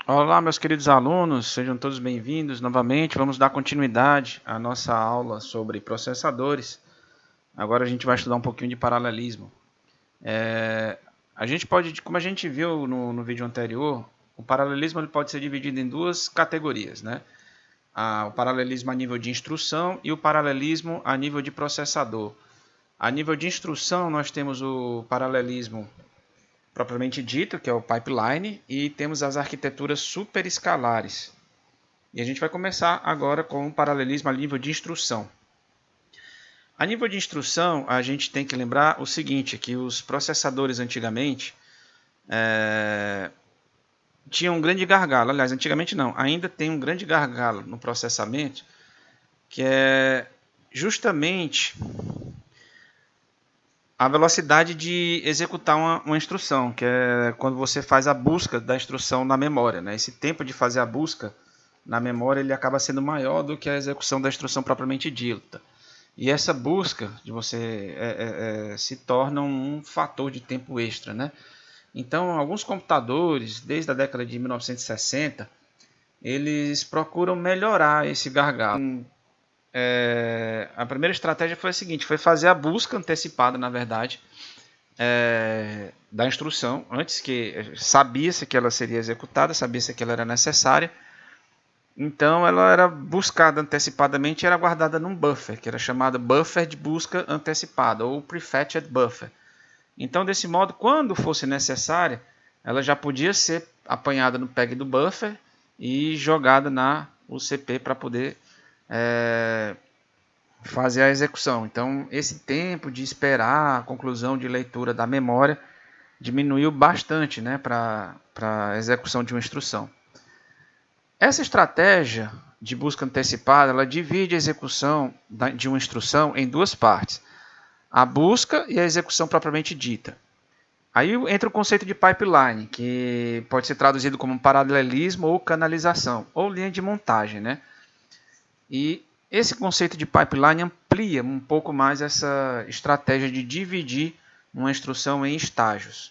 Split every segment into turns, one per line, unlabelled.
Olá, meus queridos alunos, sejam todos bem-vindos novamente. Vamos dar continuidade à nossa aula sobre processadores. Agora a gente vai estudar um pouquinho de paralelismo. A gente pode, como a gente viu no vídeo anterior, o paralelismo ele pode ser dividido em duas categorias, né? O paralelismo a nível de instrução e o paralelismo a nível de processador. A nível de instrução, nós temos o paralelismo propriamente dito, que é o pipeline, e temos as arquiteturas superescalares. E a gente vai começar agora com o paralelismo a nível de instrução. A nível de instrução, a gente tem que lembrar o seguinte, que os processadores antigamente tinham um grande gargalo. Aliás, antigamente não, ainda tem um grande gargalo no processamento, que é justamente a velocidade de executar uma instrução, que é quando você faz a busca da instrução na memória, né? Esse tempo de fazer a busca na memória ele acaba sendo maior do que a execução da instrução propriamente dita. E essa busca de você se torna um fator de tempo extra, né? Então, alguns computadores, desde a década de 1960, eles procuram melhorar esse gargalo. A primeira estratégia foi a seguinte, foi fazer a busca antecipada, na verdade, da instrução, antes que sabia-se que ela seria executada, sabia-se que ela era necessária, então ela era buscada antecipadamente e era guardada num buffer, que era chamado buffer de busca antecipada, ou prefetched buffer. Então, desse modo, quando fosse necessária, ela já podia ser apanhada no PEG do buffer e jogada na UCP para poder fazer a execução. Então, esse tempo de esperar a conclusão de leitura da memória diminuiu bastante, né, para a execução de uma instrução. Essa estratégia de busca antecipada, ela divide a execução de uma instrução em duas partes, a busca e a execução propriamente dita. Aí entra o conceito de pipeline, que pode ser traduzido como paralelismo ou canalização, ou linha de montagem, né? E esse conceito de pipeline amplia um pouco mais essa estratégia de dividir uma instrução em estágios.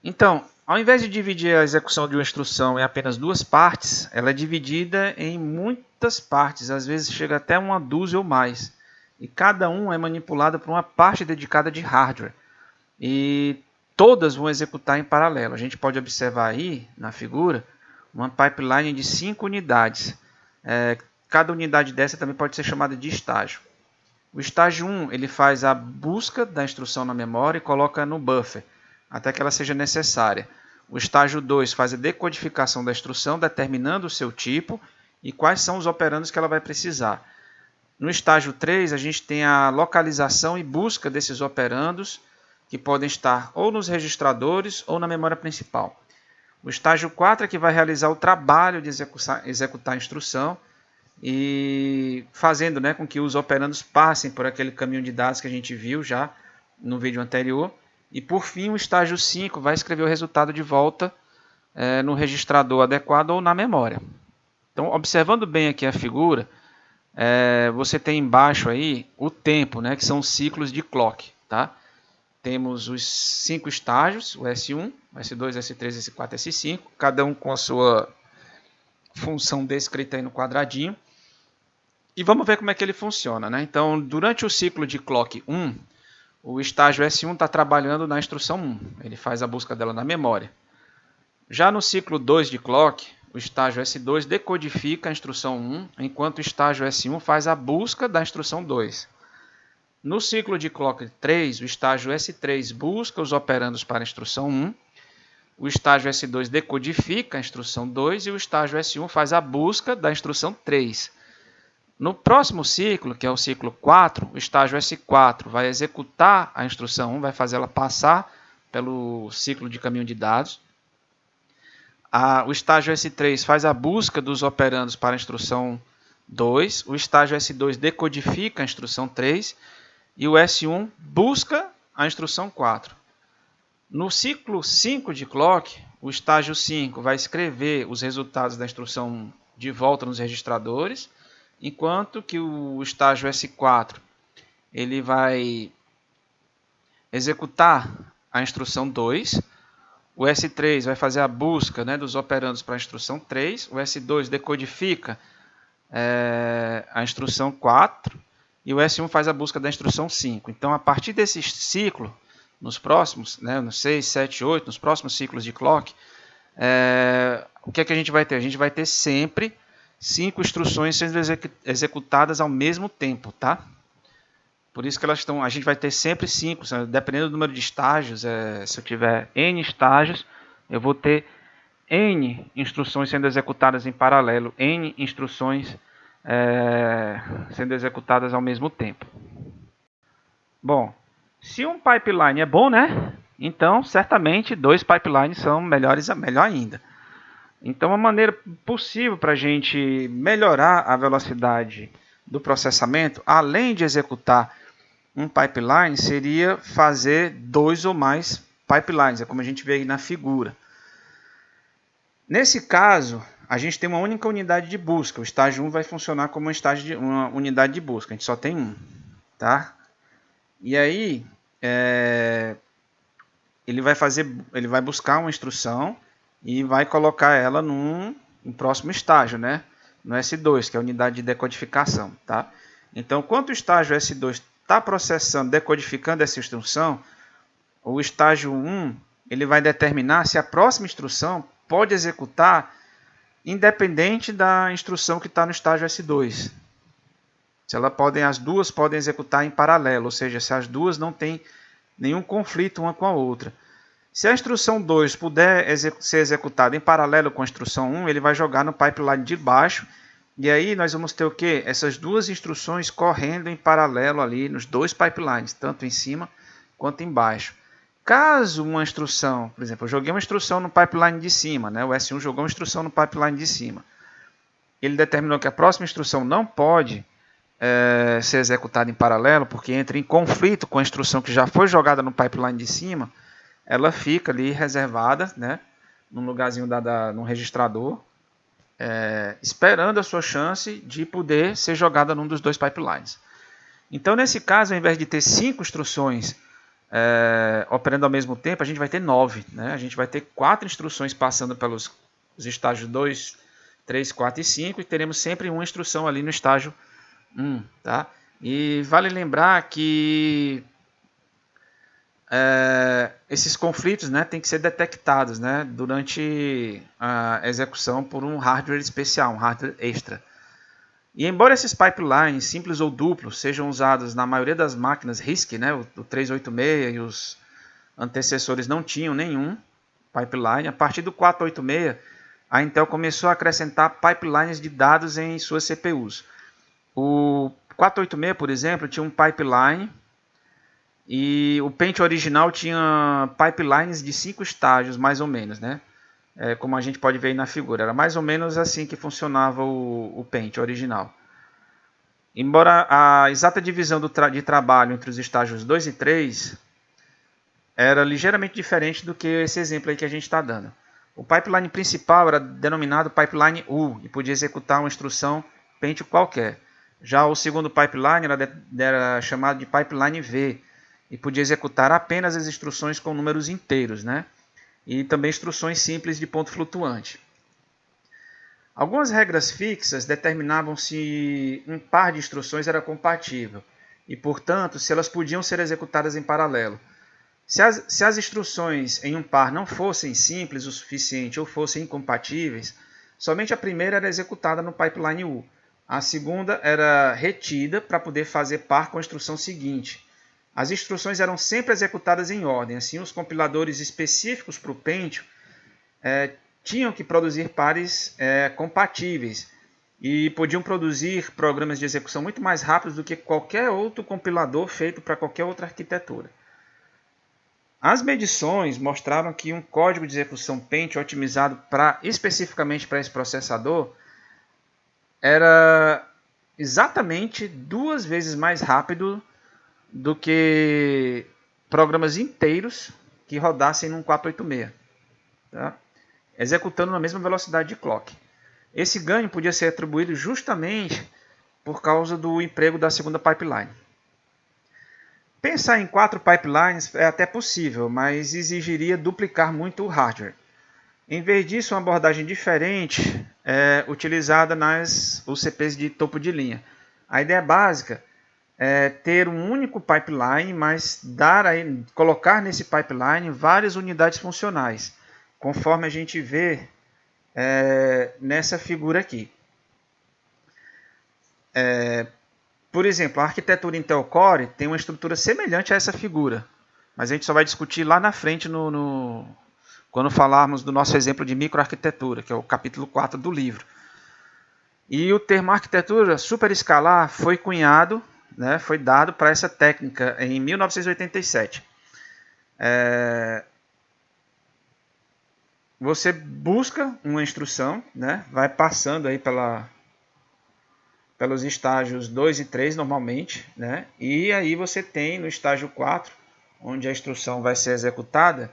Então, ao invés de dividir a execução de uma instrução em apenas duas partes, ela é dividida em muitas partes, às vezes chega até uma dúzia ou mais. E cada um é manipulado por uma parte dedicada de hardware. E todas vão executar em paralelo. A gente pode observar aí na figura uma pipeline de 5 unidades. Cada unidade dessa também pode ser chamada de estágio. O estágio 1 ele faz a busca da instrução na memória e coloca no buffer, até que ela seja necessária. O estágio 2 faz a decodificação da instrução, determinando o seu tipo e quais são os operandos que ela vai precisar. No estágio 3, a gente tem a localização e busca desses operandos, que podem estar ou nos registradores ou na memória principal. O estágio 4 é que vai realizar o trabalho de executar a instrução e fazendo, né, com que os operandos passem por aquele caminho de dados que a gente viu já no vídeo anterior. E por fim, o estágio 5 vai escrever o resultado de volta no registrador adequado ou na memória. Então, observando bem aqui a figura, você tem embaixo aí o tempo, né, que são os ciclos de clock. Tá? Temos os 5 estágios, o S1, S2, S3, S4, S5, cada um com a sua função descrita aí no quadradinho. E vamos ver como é que ele funciona. Né? Então, durante o ciclo de clock 1, o estágio S1 está trabalhando na instrução 1. Ele faz a busca dela na memória. Já no ciclo 2 de clock, o estágio S2 decodifica a instrução 1, enquanto o estágio S1 faz a busca da instrução 2. No ciclo de clock 3, o estágio S3 busca os operandos para a instrução 1, o estágio S2 decodifica a instrução 2 e o estágio S1 faz a busca da instrução 3. No próximo ciclo, que é o ciclo 4, o estágio S4 vai executar a instrução 1, vai fazer ela passar pelo ciclo de caminho de dados. O estágio S3 faz a busca dos operandos para a instrução 2, o estágio S2 decodifica a instrução 3 e o S1 busca a instrução 4. No ciclo 5 de clock, o estágio 5 vai escrever os resultados da instrução 1 de volta nos registradores, enquanto que o estágio S4 ele vai executar a instrução 2, o S3 vai fazer a busca, né, dos operandos para a instrução 3, o S2 decodifica a instrução 4 e o S1 faz a busca da instrução 5. Então, a partir desse ciclo, nos próximos, né, no 6, 7, 8, nos próximos ciclos de clock, o que é que a gente vai ter? A gente vai ter sempre 5 instruções sendo executadas ao mesmo tempo, tá? Por isso que a gente vai ter sempre 5, dependendo do número de estágios. Se eu tiver N estágios, eu vou ter N instruções sendo executadas em paralelo, N instruções sendo executadas ao mesmo tempo. Bom, se um pipeline é bom, né? Então, certamente, 2 pipelines são melhor ainda. Então, a maneira possível para a gente melhorar a velocidade do processamento, além de executar um pipeline, seria fazer 2 ou mais pipelines, como a gente vê aí na figura. Nesse caso, a gente tem uma única unidade de busca. O estágio 1 vai funcionar como uma unidade de busca. A gente só tem um, tá? E aí, ele vai buscar uma instrução e vai colocar ela no próximo estágio, né? No S2, que é a unidade de decodificação, tá? Então, enquanto o estágio S2 está processando, decodificando essa instrução, o estágio 1 ele vai determinar se a próxima instrução pode executar independente da instrução que está no estágio S2. Se as duas podem executar em paralelo, ou seja, se as duas não têm nenhum conflito uma com a outra. Se a instrução 2 puder ser executada em paralelo com a instrução 1, ele vai jogar no pipeline de baixo. E aí nós vamos ter o quê? Essas duas instruções correndo em paralelo ali nos 2 pipelines, tanto em cima quanto embaixo. Caso uma instrução, por exemplo, eu joguei uma instrução no pipeline de cima, né? O S1 jogou uma instrução no pipeline de cima. Ele determinou que a próxima instrução não pode ser executada em paralelo, porque entra em conflito com a instrução que já foi jogada no pipeline de cima. Ela fica ali reservada, né? Num lugarzinho num registrador, esperando a sua chance de poder ser jogada num dos 2 pipelines. Então, nesse caso, ao invés de ter 5 instruções operando ao mesmo tempo, a gente vai ter 9. Né? A gente vai ter 4 instruções passando pelos estágios 2, 3, 4 e 5 e teremos sempre uma instrução ali no estágio 1. Tá? E vale lembrar que esses conflitos, né, têm que ser detectados, né, durante a execução por um hardware especial, um hardware extra. E embora esses pipelines, simples ou duplos, sejam usados na maioria das máquinas RISC, né, o 386 e os antecessores não tinham nenhum pipeline, a partir do 486 a Intel começou a acrescentar pipelines de dados em suas CPUs. O 486, por exemplo, tinha um pipeline e o Pentium original tinha pipelines de 5 estágios, mais ou menos, né? Como a gente pode ver aí na figura. Era mais ou menos assim que funcionava o Pentium original. Embora a exata divisão de trabalho entre os estágios 2 e 3 era ligeiramente diferente do que esse exemplo aí que a gente está dando. O pipeline principal era denominado pipeline U e podia executar uma instrução Pentium qualquer. Já o segundo pipeline era chamado de pipeline V e podia executar apenas as instruções com números inteiros, né? E também instruções simples de ponto flutuante. Algumas regras fixas determinavam se um par de instruções era compatível e, portanto, se elas podiam ser executadas em paralelo. Se as instruções em um par não fossem simples o suficiente ou fossem incompatíveis, somente a primeira era executada no pipeline U. A segunda era retida para poder fazer par com a instrução seguinte. As instruções eram sempre executadas em ordem, assim os compiladores específicos para o Pentium tinham que produzir pares compatíveis e podiam produzir programas de execução muito mais rápidos do que qualquer outro compilador feito para qualquer outra arquitetura. As medições mostraram que um código de execução Pentium otimizado especificamente para esse processador era exatamente 2 vezes mais rápido do que programas inteiros que rodassem num 486, tá? Executando na mesma velocidade de clock. Esse ganho podia ser atribuído justamente por causa do emprego da segunda pipeline. Pensar em 4 pipelines é até possível, mas exigiria duplicar muito o hardware. Em vez disso, uma abordagem diferente é utilizada nas UCPs de topo de linha. A ideia básica é ter um único pipeline, mas colocar nesse pipeline várias unidades funcionais, conforme a gente vê nessa figura aqui. Por exemplo, a arquitetura Intel Core tem uma estrutura semelhante a essa figura, mas a gente só vai discutir lá na frente quando falarmos do nosso exemplo de microarquitetura, que é o capítulo 4 do livro. E o termo arquitetura superescalar foi cunhado, foi dado para essa técnica em 1987. Você busca uma instrução, vai passando aí pelos estágios 2 e 3 normalmente, e aí você tem no estágio 4, onde a instrução vai ser executada,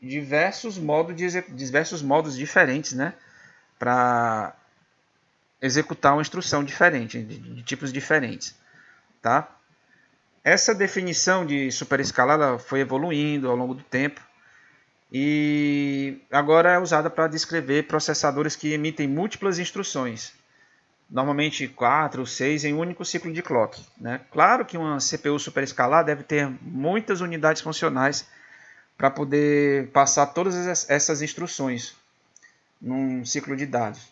diversos modos diferentes, para executar uma instrução diferente, de tipos diferentes. Tá? Essa definição de superescalar foi evoluindo ao longo do tempo e agora é usada para descrever processadores que emitem múltiplas instruções, normalmente 4 ou 6 em um único ciclo de clock. Claro que uma CPU superescalar deve ter muitas unidades funcionais para poder passar todas essas instruções num ciclo de dados.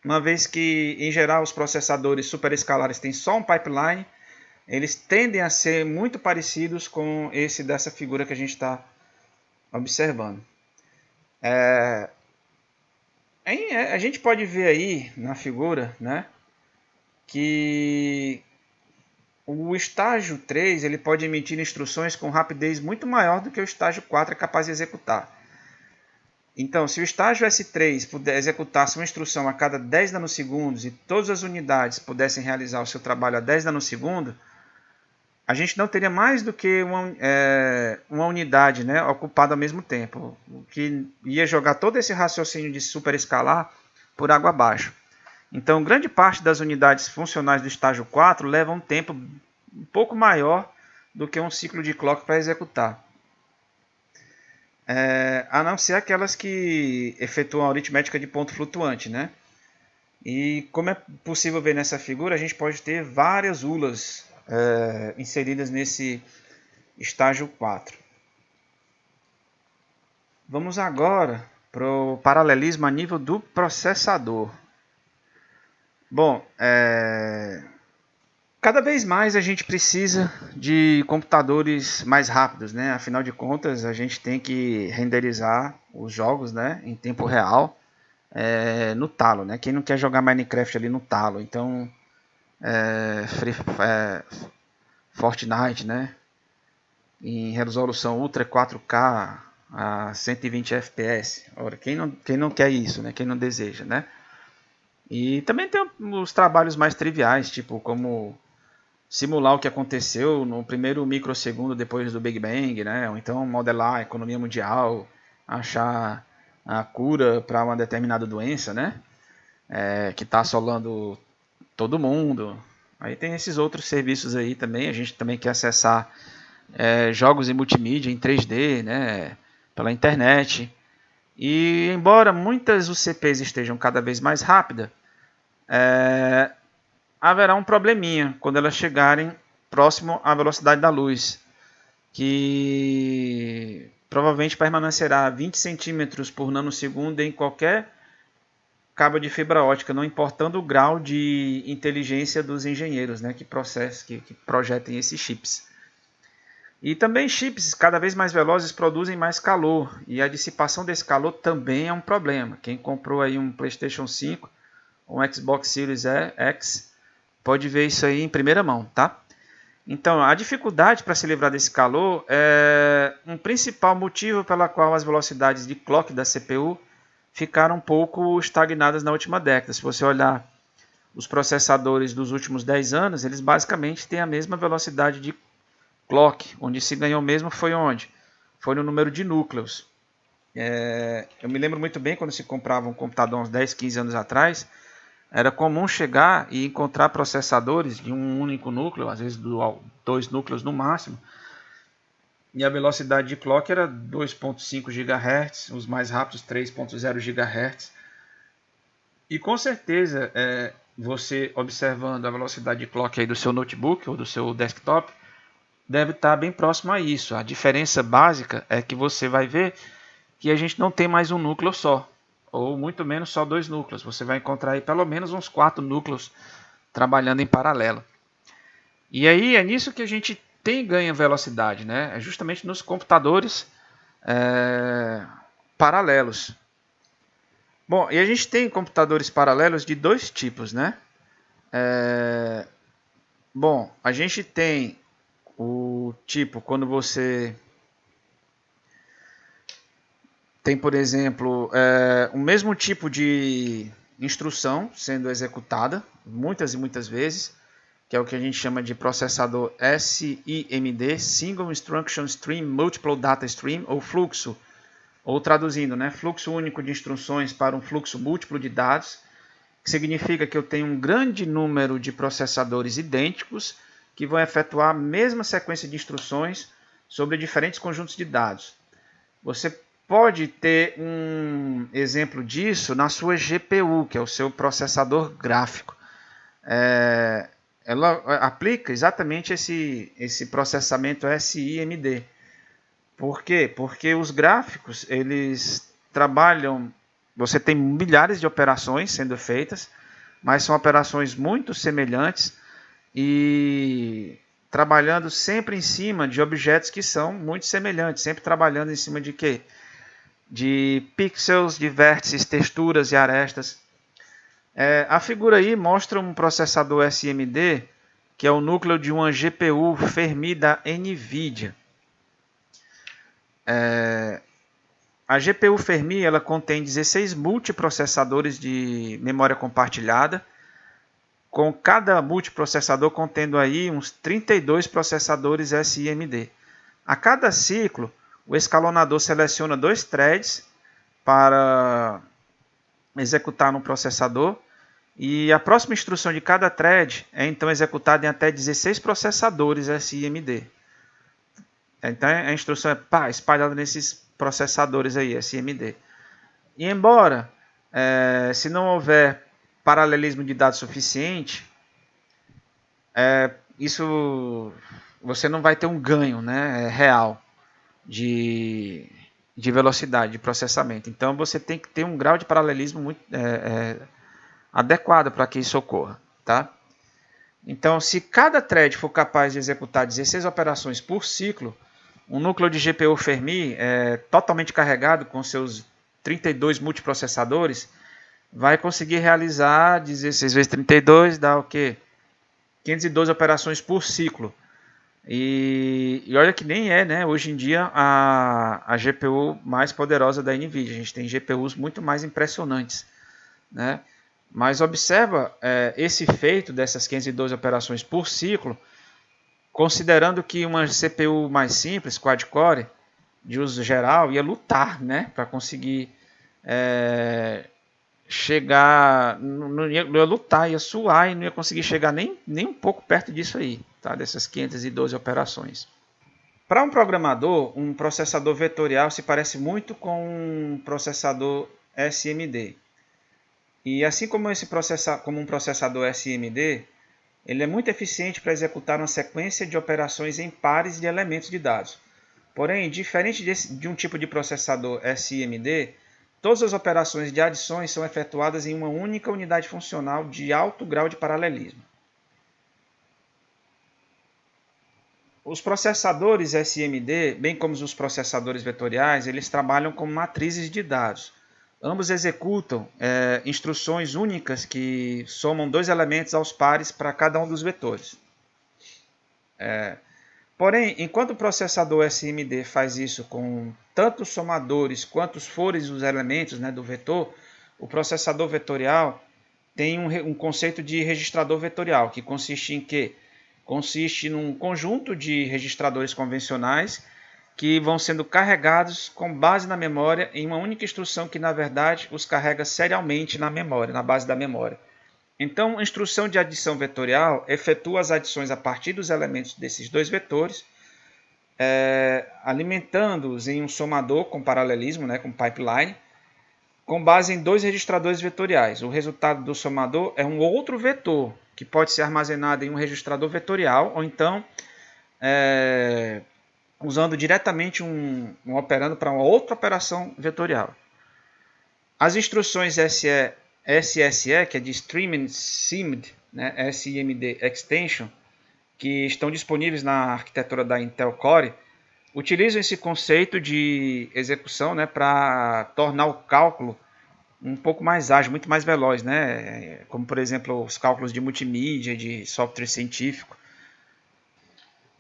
Uma vez que, em geral, os processadores superescalares têm só um pipeline, eles tendem a ser muito parecidos com esse dessa figura que a gente está observando. A gente pode ver aí na figura, que o estágio 3 ele pode emitir instruções com rapidez muito maior do que o estágio 4 é capaz de executar. Então, se o estágio S3 puder executar uma instrução a cada 10 nanosegundos e todas as unidades pudessem realizar o seu trabalho a 10 nanosegundos, a gente não teria mais do que uma unidade ocupada ao mesmo tempo, o que ia jogar todo esse raciocínio de superescalar por água abaixo. Então, grande parte das unidades funcionais do estágio 4 levam um tempo um pouco maior do que um ciclo de clock para executar. A não ser aquelas que efetuam a aritmética de ponto flutuante. E como é possível ver nessa figura, a gente pode ter várias ULAs inseridas nesse estágio 4. Vamos agora para o paralelismo a nível do processador. Bom, cada vez mais a gente precisa de computadores mais rápidos, Afinal de contas, a gente tem que renderizar os jogos, em tempo real, no talo, Quem não quer jogar Minecraft ali no talo? Então, Fortnite, em resolução Ultra 4K a 120 FPS. Ora, quem não quer isso, Quem não deseja, E também tem os trabalhos mais triviais, tipo como simular o que aconteceu no primeiro microsegundo depois do Big Bang, ou então modelar a economia mundial, achar a cura para uma determinada doença, que está assolando todo mundo. Aí tem esses outros serviços aí também. A gente também quer acessar jogos em multimídia em 3D, pela internet. E embora muitas UCPs estejam cada vez mais rápidas, haverá um probleminha quando elas chegarem próximo à velocidade da luz, que provavelmente permanecerá 20 centímetros por nanosegundo em qualquer cabo de fibra ótica, não importando o grau de inteligência dos engenheiros que projetem esses chips. E também chips cada vez mais velozes produzem mais calor, e a dissipação desse calor também é um problema. Quem comprou aí um PlayStation 5 ou um Xbox Series X pode ver isso aí em primeira mão, tá? Então, a dificuldade para se livrar desse calor é um principal motivo pela qual as velocidades de clock da CPU ficaram um pouco estagnadas na última década. Se você olhar os processadores dos últimos 10 anos, eles basicamente têm a mesma velocidade de clock. Onde se ganhou mesmo foi onde? Foi no número de núcleos. Eu me lembro muito bem quando se comprava um computador uns 10, 15 anos atrás, era comum chegar e encontrar processadores de um único núcleo, às vezes 2 núcleos no máximo, e a velocidade de clock era 2.5 GHz, os mais rápidos 3.0 GHz. E com certeza, você observando a velocidade de clock aí do seu notebook ou do seu desktop, deve estar bem próximo a isso. A diferença básica é que você vai ver que a gente não tem mais um núcleo só, ou muito menos só 2 núcleos. Você vai encontrar aí pelo menos uns 4 núcleos trabalhando em paralelo. E aí é nisso que a gente tem ganho velocidade, né? É justamente nos computadores paralelos. Bom, e a gente tem computadores paralelos de 2 tipos, né? Bom, a gente tem o tipo quando você tem, por exemplo, o mesmo tipo de instrução sendo executada muitas e muitas vezes, que é o que a gente chama de processador SIMD, Single Instruction Stream Multiple Data Stream, ou fluxo, ou traduzindo, né, fluxo único de instruções para um fluxo múltiplo de dados, que significa que eu tenho um grande número de processadores idênticos que vão efetuar a mesma sequência de instruções sobre diferentes conjuntos de dados. Você pode ter um exemplo disso na sua GPU, que é o seu processador gráfico. Ela aplica exatamente esse processamento SIMD. Por quê? Porque os gráficos, eles trabalham, você tem milhares de operações sendo feitas, mas são operações muito semelhantes e trabalhando sempre em cima de objetos que são muito semelhantes, sempre trabalhando em cima de quê? De pixels, de vértices, texturas e arestas. A figura aí mostra um processador SIMD, que é o núcleo de uma GPU Fermi da NVIDIA. A GPU Fermi ela contém 16 multiprocessadores de memória compartilhada, com cada multiprocessador contendo aí uns 32 processadores SIMD. A cada ciclo, o escalonador seleciona 2 threads para executar no processador, e a próxima instrução de cada thread é então executada em até 16 processadores SIMD. Então a instrução é espalhada nesses processadores aí, SIMD. E embora, se não houver paralelismo de dados suficiente, isso você não vai ter um ganho, né, real de velocidade de processamento. Então você tem que ter um grau de paralelismo muito adequado para que isso ocorra, tá? Então, se cada thread for capaz de executar 16 operações por ciclo, um núcleo de GPU Fermi totalmente carregado com seus 32 multiprocessadores vai conseguir realizar 16 vezes 32 dá o quê? 512 operações por ciclo. E olha que nem né, hoje em dia a GPU mais poderosa da NVIDIA. A gente tem GPUs muito mais impressionantes, né? Mas observa esse feito dessas 512 operações por ciclo, considerando que uma CPU mais simples, quad-core, de uso geral, ia lutar, né, para conseguir chegar, não ia lutar, ia suar e não ia conseguir chegar nem um pouco perto disso aí, tá, dessas 512 operações. Para um programador, um processador vetorial se parece muito com um processador SIMD. E assim como um processador SIMD, ele é muito eficiente para executar uma sequência de operações em pares de elementos de dados. Porém, diferente de um tipo de processador SIMD, todas as operações de adições são efetuadas em uma única unidade funcional de alto grau de paralelismo. Os processadores SIMD, bem como os processadores vetoriais, eles trabalham como matrizes de dados. Ambos executam instruções únicas que somam 2 elementos aos pares para cada um dos vetores. Porém, enquanto o processador SIMD faz isso com tanto os somadores quanto os fores dos elementos, né, do vetor, o processador vetorial tem um conceito de registrador vetorial, que consiste em quê? Consiste num conjunto de registradores convencionais que vão sendo carregados com base na memória em uma única instrução que, na verdade, os carrega serialmente na memória, na base da memória. Então, a instrução de adição vetorial efetua as adições a partir dos elementos desses dois vetores, alimentando-os em um somador com paralelismo, com pipeline, com base em dois registradores vetoriais. O resultado do somador é um outro vetor, que pode ser armazenado em um registrador vetorial, ou então usando diretamente um operando para uma outra operação vetorial. As instruções SSE, que é de Streaming SIMD, SIMD Extension, que estão disponíveis na arquitetura da Intel Core, utilizam esse conceito de execução para tornar o cálculo um pouco mais ágil, muito mais veloz, como por exemplo os cálculos de multimídia, de software científico.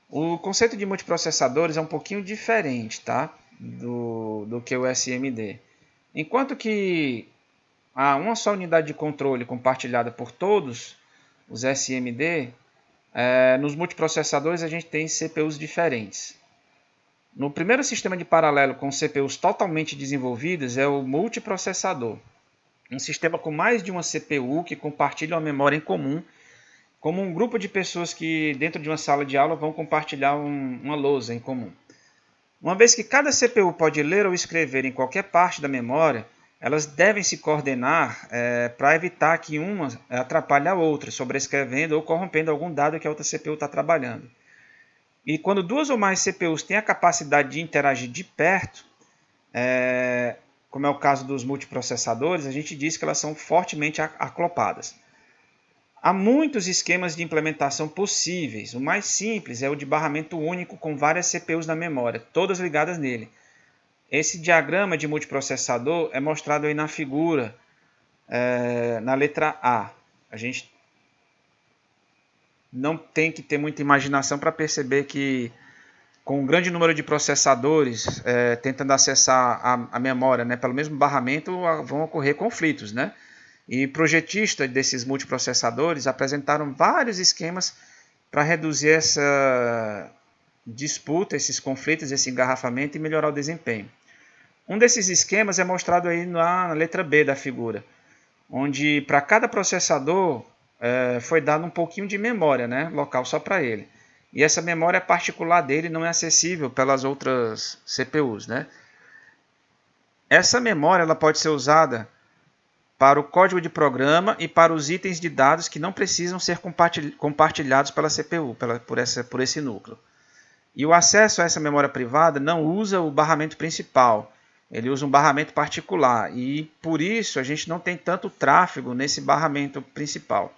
O conceito de multiprocessadores é um pouquinho diferente, tá? do que o SMD. Enquanto que há uma só unidade de controle compartilhada por todos os SMD, nos multiprocessadores a gente tem CPUs diferentes. No primeiro sistema de paralelo com CPUs totalmente desenvolvidas é o multiprocessador. Um sistema com mais de uma CPU que compartilha uma memória em comum, como um grupo de pessoas que dentro de uma sala de aula vão compartilhar uma lousa em comum. Uma vez que cada CPU pode ler ou escrever em qualquer parte da memória, elas devem se coordenar para evitar que uma atrapalhe a outra, sobrescrevendo ou corrompendo algum dado que a outra CPU está trabalhando. E quando duas ou mais CPUs têm a capacidade de interagir de perto, como é o caso dos multiprocessadores, a gente diz que elas são fortemente aclopadas. Há muitos esquemas de implementação possíveis. O mais simples é o de barramento único com várias CPUs na memória, todas ligadas nele. Esse diagrama de multiprocessador é mostrado aí na figura, na letra A. A gente não tem que ter muita imaginação para perceber que com um grande número de processadores tentando acessar a memória, pelo mesmo barramento, vão ocorrer conflitos, E projetistas desses multiprocessadores apresentaram vários esquemas para reduzir essa disputa, esses conflitos, esse engarrafamento e melhorar o desempenho. Um desses esquemas é mostrado aí na letra B da figura, onde para cada processador foi dado um pouquinho de memória, local só para ele. E essa memória particular dele não é acessível pelas outras CPUs. Essa memória ela pode ser usada para o código de programa e para os itens de dados que não precisam ser compartilhados pela CPU, por esse núcleo. E o acesso a essa memória privada não usa o barramento principal, ele usa um barramento particular, e por isso a gente não tem tanto tráfego nesse barramento principal.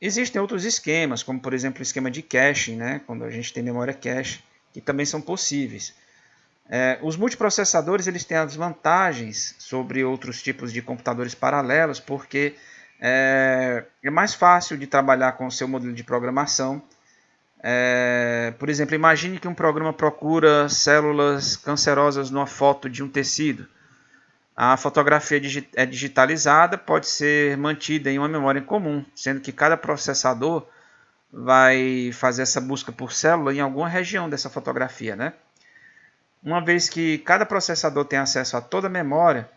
Existem outros esquemas, como por exemplo o esquema de caching, quando a gente tem memória cache, que também são possíveis. Os multiprocessadores eles têm as vantagens sobre outros tipos de computadores paralelos, porque é mais fácil de trabalhar com o seu modelo de programação. Por exemplo, imagine que um programa procura células cancerosas numa foto de um tecido. A fotografia é digitalizada, pode ser mantida em uma memória em comum, sendo que cada processador vai fazer essa busca por célula em alguma região dessa fotografia, Uma vez que cada processador tem acesso a toda a memória,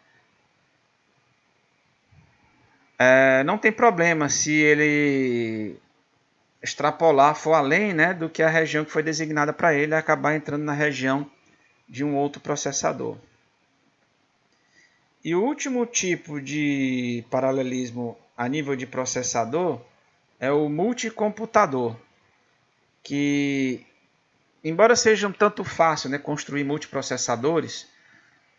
não tem problema se ele extrapolar, for além do que a região que foi designada para ele, e acabar entrando na região de um outro processador. E o último tipo de paralelismo a nível de processador é o multicomputador, que embora seja um tanto fácil construir multiprocessadores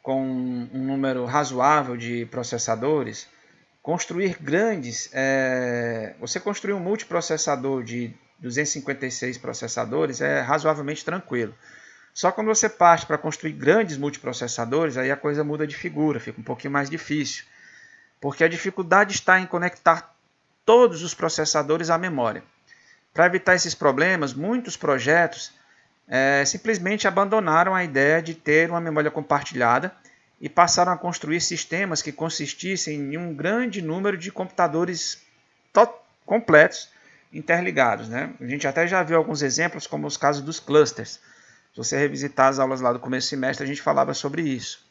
com um número razoável de processadores, construir grandes, você construir um multiprocessador de 256 processadores é razoavelmente tranquilo. Só quando você parte para construir grandes multiprocessadores, aí a coisa muda de figura, fica um pouquinho mais difícil. Porque a dificuldade está em conectar todos os processadores à memória. Para evitar esses problemas, muitos projetos simplesmente abandonaram a ideia de ter uma memória compartilhada e passaram a construir sistemas que consistissem em um grande número de computadores completos interligados. A gente até já viu alguns exemplos, como os casos dos clusters. Se você revisitar as aulas lá do começo do semestre, a gente falava sobre isso.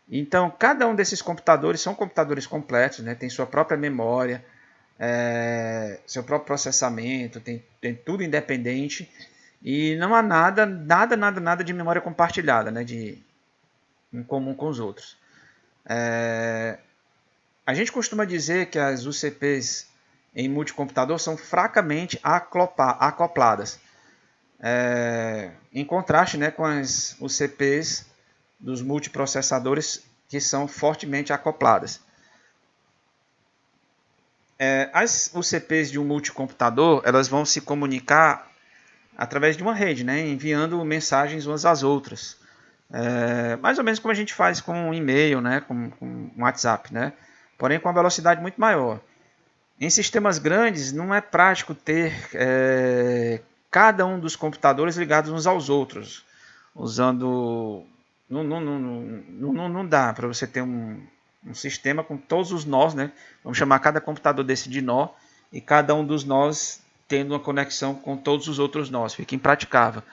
Então, cada um desses computadores são computadores completos, né? Tem sua própria memória, seu próprio processamento, tem tudo independente e não há nada de memória compartilhada, né? Em comum com os outros. A gente costuma dizer que as UCPs em multicomputador são fracamente acopladas, em contraste, né, com as UCPs dos multiprocessadores que são fortemente acopladas. As UCPs de um multicomputador, elas vão se comunicar através de uma rede, né, enviando mensagens umas às outras. Mais ou menos como a gente faz com um e-mail, né, com um WhatsApp, né, porém com uma velocidade muito maior. Em sistemas grandes, não é prático ter cada um dos computadores ligados uns aos outros, usando... Não dá para você ter um sistema com todos os nós, né? Vamos chamar cada computador desse de nó, e cada um dos nós tendo uma conexão com todos os outros nós, fica impraticável.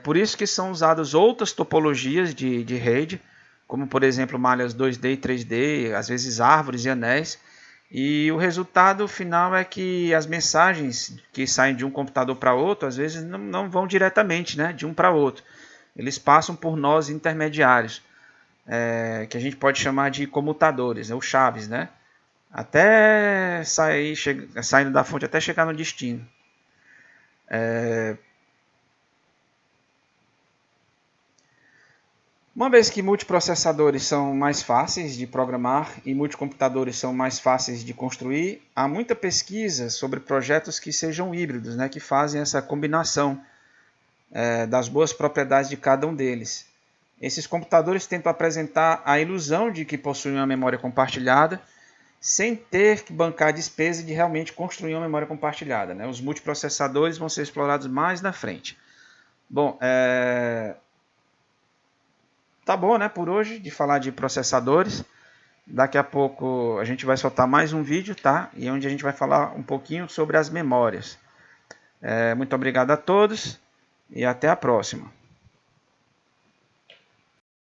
Por isso que são usadas outras topologias de rede, como por exemplo malhas 2D e 3D, às vezes árvores e anéis, e o resultado final é que as mensagens que saem de um computador para outro, às vezes não vão diretamente, né, de um para outro. Eles passam por nós intermediários, que a gente pode chamar de comutadores, ou chaves, né, até saindo da fonte, até chegar no destino. Uma vez que multiprocessadores são mais fáceis de programar e multicomputadores são mais fáceis de construir, há muita pesquisa sobre projetos que sejam híbridos, né, que fazem essa combinação das boas propriedades de cada um deles. Esses computadores tentam apresentar a ilusão de que possuem uma memória compartilhada, sem ter que bancar a despesa de realmente construir uma memória compartilhada, né? Os multiprocessadores vão ser explorados mais na frente. Bom, tá bom, né, por hoje, de falar de processadores. Daqui a pouco a gente vai soltar mais um vídeo, tá? E onde a gente vai falar um pouquinho sobre as memórias. Muito obrigado a todos e até a próxima.